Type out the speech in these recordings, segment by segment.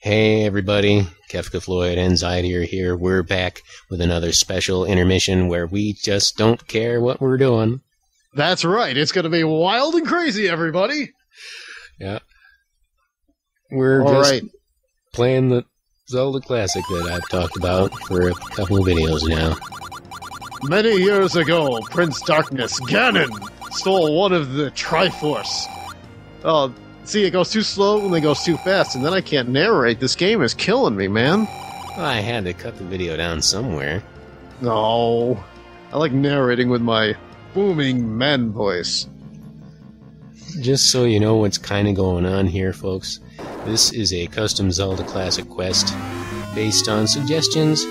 Hey everybody, Kefka Floyd and Zyde are here. We're back with another special intermission where we just don't care what we're doing. That's right, it's going to be wild and crazy, everybody! Yeah. We're just playing the Zelda Classic that I've talked about for a couple of videos now. Many years ago, Prince Darkness, Ganon, stole one of the Triforce. Oh, see, it goes too slow and it goes too fast, and then I can't narrate. This game is killing me, man. I had to cut the video down somewhere. No. I like narrating with my booming man voice. Just so you know what's kind of going on here, folks, this is a custom Zelda Classic quest based on suggestions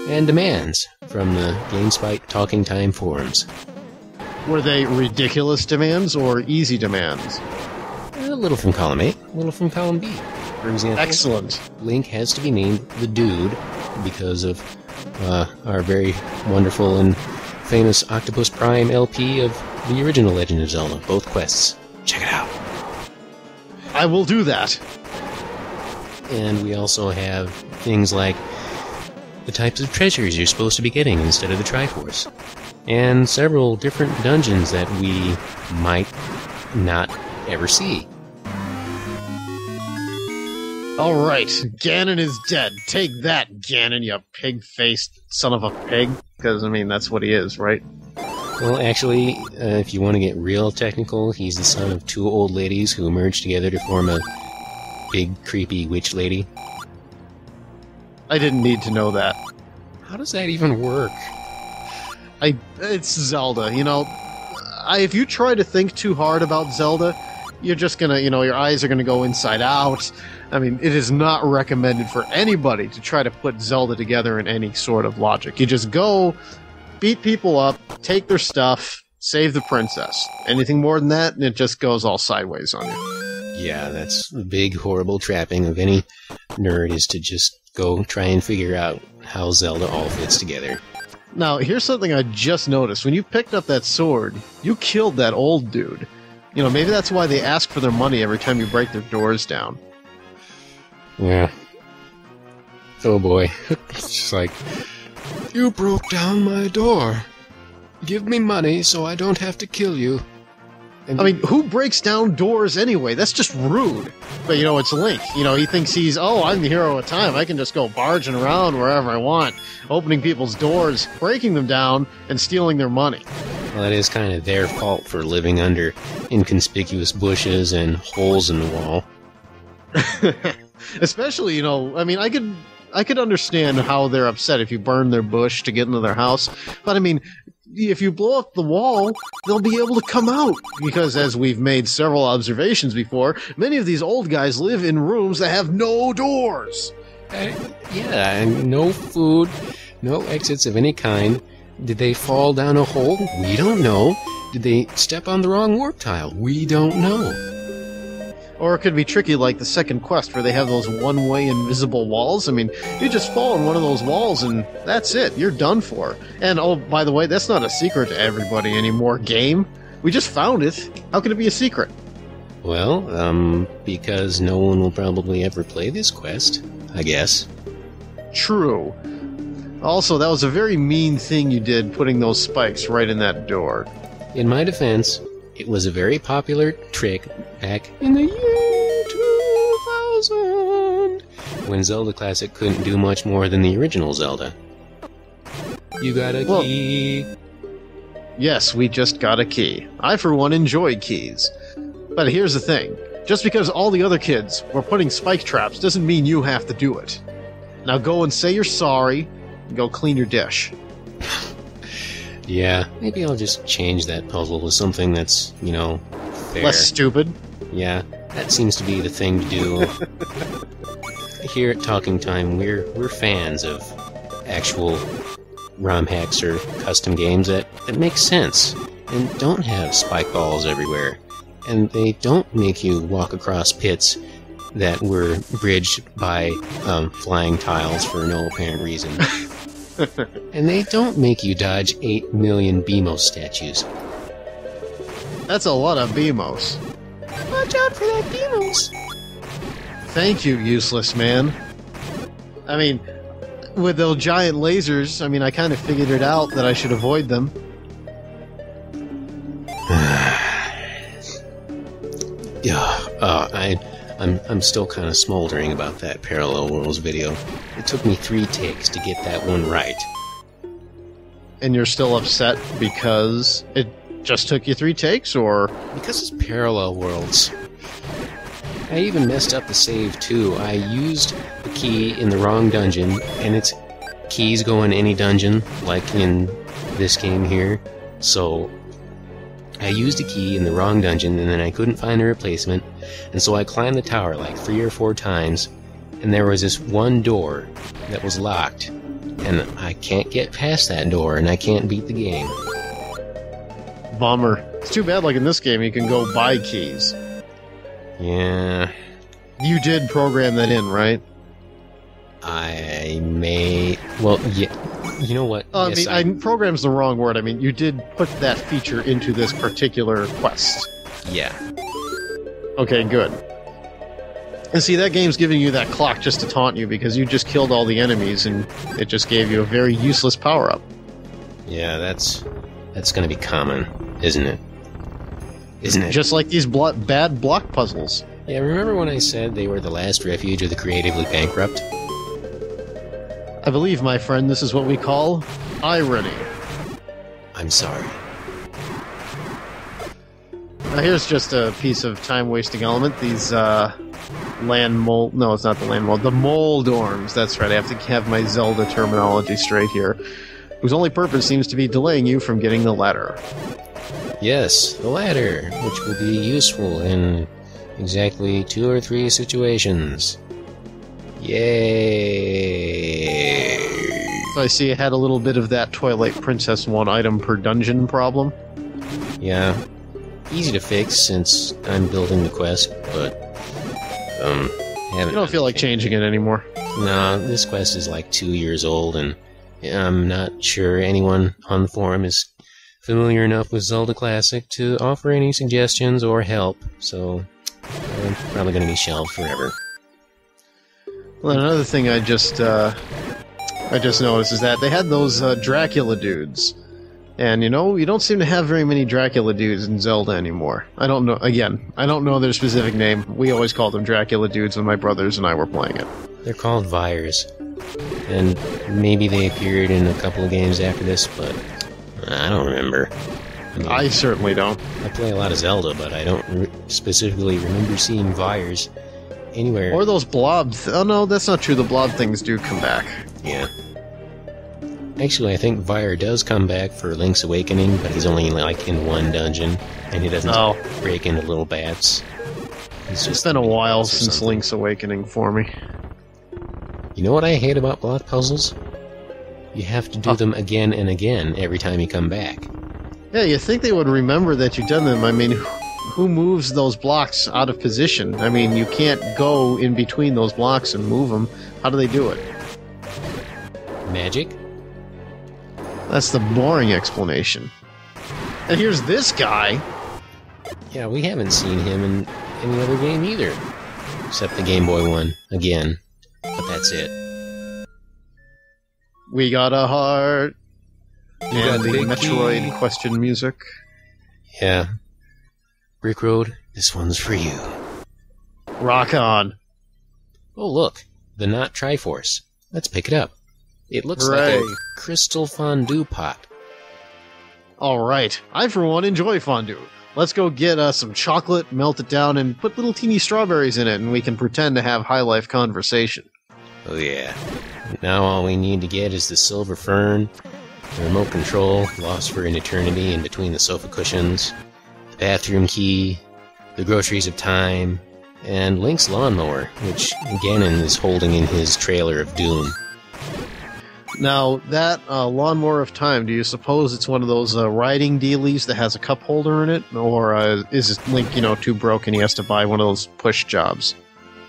and demands from the GameSpike Talking Time forums. Were they ridiculous demands or easy demands? A little from column A, a little from column B. For example, excellent. Link has to be named the Dude because of our very wonderful and famous Octopus Prime LP of the original Legend of Zelda, both quests. Check it out. I will do that. And we also have things like the types of treasures you're supposed to be getting instead of the Triforce. And several different dungeons that we might not ever see. Alright, Ganon is dead. Take that, Ganon, you pig-faced son of a pig. Because, I mean, that's what he is, right? Well, actually, if you want to get real technical, he's the son of two old ladies who merged together to form a big, creepy witch lady. I didn't need to know that. How does that even work? It's Zelda, you know. If you try to think too hard about Zelda, you're just gonna, your eyes are gonna go inside out. I mean, it is not recommended for anybody to try to put Zelda together in any sort of logic. You just go, beat people up, take their stuff, save the princess. Anything more than that, and it just goes all sideways on you. Yeah, that's the big, horrible trapping of any nerd, is to just go try and figure out how Zelda all fits together. Now, here's something I just noticed. When you picked up that sword, you killed that old dude. You know, maybe that's why they ask for their money every time you break their doors down. Yeah. Oh boy. It's just like, you broke down my door. Give me money so I don't have to kill you. And I mean, who breaks down doors anyway? That's just rude. But, it's Link. He thinks I'm the hero of time. I can just go barging around wherever I want, opening people's doors, breaking them down, and stealing their money. Well, it is kind of their fault for living under inconspicuous bushes and holes in the wall. Especially, I could understand how they're upset if you burn their bush to get into their house. But, I mean, if you blow up the wall, they'll be able to come out. Because, as we've made several observations before, many of these old guys live in rooms that have no doors. Yeah, and no food, no exits of any kind. Did they fall down a hole? We don't know. Did they step on the wrong warp tile? We don't know. Or it could be tricky like the second quest where they have those one-way invisible walls. I mean, you just fall on one of those walls and that's it. You're done for. And, oh, by the way, that's not a secret to everybody anymore, game. We just found it. How can it be a secret? Well, because no one will probably ever play this quest, I guess. True. Also, that was a very mean thing you did, putting those spikes right in that door. In my defense, it was a very popular trick back in the year 2000, when Zelda Classic couldn't do much more than the original Zelda. You got a key. Yes, we just got a key. I, for one, enjoy keys. But here's the thing. Just because all the other kids were putting spike traps doesn't mean you have to do it. Now go and say you're sorry, and go clean your dish. Yeah, maybe I'll just change that puzzle to something that's, fair. Less stupid. Yeah, that seems to be the thing to do. Here at Talking Time, we're fans of actual ROM hacks or custom games that make sense and don't have spike balls everywhere. And they don't make you walk across pits that were bridged by flying tiles for no apparent reason. And they don't make you dodge 8 million BMOS statues. That's a lot of BMOS. Watch out for that BMOS! Thank you, useless man. I mean, with those giant lasers, I mean, I kind of figured it out that I should avoid them. Yeah, I'm still kind of smoldering about that Parallel Worlds video. It took me 3 takes to get that one right. And you're still upset because it just took you 3 takes, or? Because it's Parallel Worlds. I even messed up the save, too. I used the key in the wrong dungeon, and its keys go in any dungeon, like in this game here. So, I used a key in the wrong dungeon, and then I couldn't find a replacement, and so I climbed the tower like 3 or 4 times, and there was this one door that was locked, and I can't get past that door, and I can't beat the game. Bummer. It's too bad, like in this game, you can go buy keys. Yeah. You did program that in, right? I may... Well, yeah. You know what? Yes, I mean, program's the wrong word. I mean, you did put that feature into this particular quest. Yeah. Okay, good. And see, that game's giving you that clock just to taunt you because you just killed all the enemies and it just gave you a very useless power-up. Yeah, that's gonna be common, isn't it? Isn't it? Just like these bad block puzzles. Yeah, remember when I said they were the last refuge of the creatively bankrupt? I believe, my friend, this is what we call irony. I'm sorry. Now here's just a piece of time-wasting element. These, land mold... No, it's not the land mold. The moldorms. That's right, I have to have my Zelda terminology straight here. Whose only purpose seems to be delaying you from getting the ladder. Yes, the ladder, which will be useful in exactly 2 or 3 situations. Yay! So I see I had a little bit of that Twilight Princess 1 item per dungeon problem. Yeah. Easy to fix since I'm building the quest, but haven't. You don't feel like changing it anymore. No, this quest is like 2 years old, and I'm not sure anyone on the forum is familiar enough with Zelda Classic to offer any suggestions or help, so I'm probably going to be shelved forever. Well, another thing I just noticed is that they had those Dracula dudes. And, you know, you don't seem to have very many Dracula dudes in Zelda anymore. I don't know, again, I don't know their specific name. We always called them Dracula dudes when my brothers and I were playing it. They're called Vyres. And maybe they appeared in a couple of games after this, but I don't remember. I mean, I certainly don't. I play a lot of Zelda, but I don't specifically remember seeing Vyres anywhere. Or those blob... oh no, that's not true. The blob things do come back. Yeah. Actually, I think Vyre does come back for Link's Awakening, but he's only like in 1 dungeon, and he doesn't break into little bats. It's been a while since Link's Awakening for me. You know what I hate about block puzzles? You have to do them again and again every time you come back. Yeah, you'd think they would remember that you've done them. I mean, who moves those blocks out of position? I mean, you can't go in between those blocks and move them. How do they do it? Magic? That's the boring explanation. And here's this guy. Yeah, we haven't seen him in any other game either. Except the Game Boy one, again. But that's it. We got a heart. You and got the big Metroid key. question music. Yeah. Brick Road, this one's for you. Rock on. Oh, look. The Not Triforce. Let's pick it up. It looks Hooray. like a crystal fondue pot. Alright, I for one enjoy fondue. Let's go get some chocolate, melt it down, and put little teeny strawberries in it, and we can pretend to have high-life conversation. Oh yeah. Now all we need to get is the silver fern, the remote control, lost for an eternity in between the sofa cushions, the bathroom key, the groceries of time, and Link's lawnmower, which Ganon is holding in his trailer of doom. Now, that Lawnmower of Time, do you suppose it's one of those riding dealies that has a cup holder in it? Or is Link, too broke and he has to buy one of those push jobs?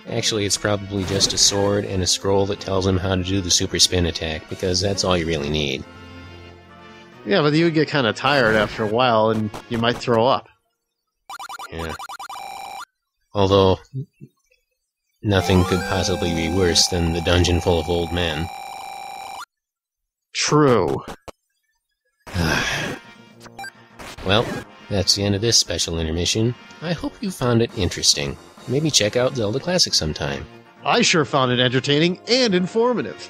Actually, it's probably just a sword and a scroll that tells him how to do the super spin attack, because that's all you really need. Yeah, but you would get kind of tired after a while, and you might throw up. Yeah. Although, nothing could possibly be worse than the dungeon full of old men. True. Well, that's the end of this special intermission. I hope you found it interesting. Maybe check out Zelda Classic sometime. I sure found it entertaining and informative.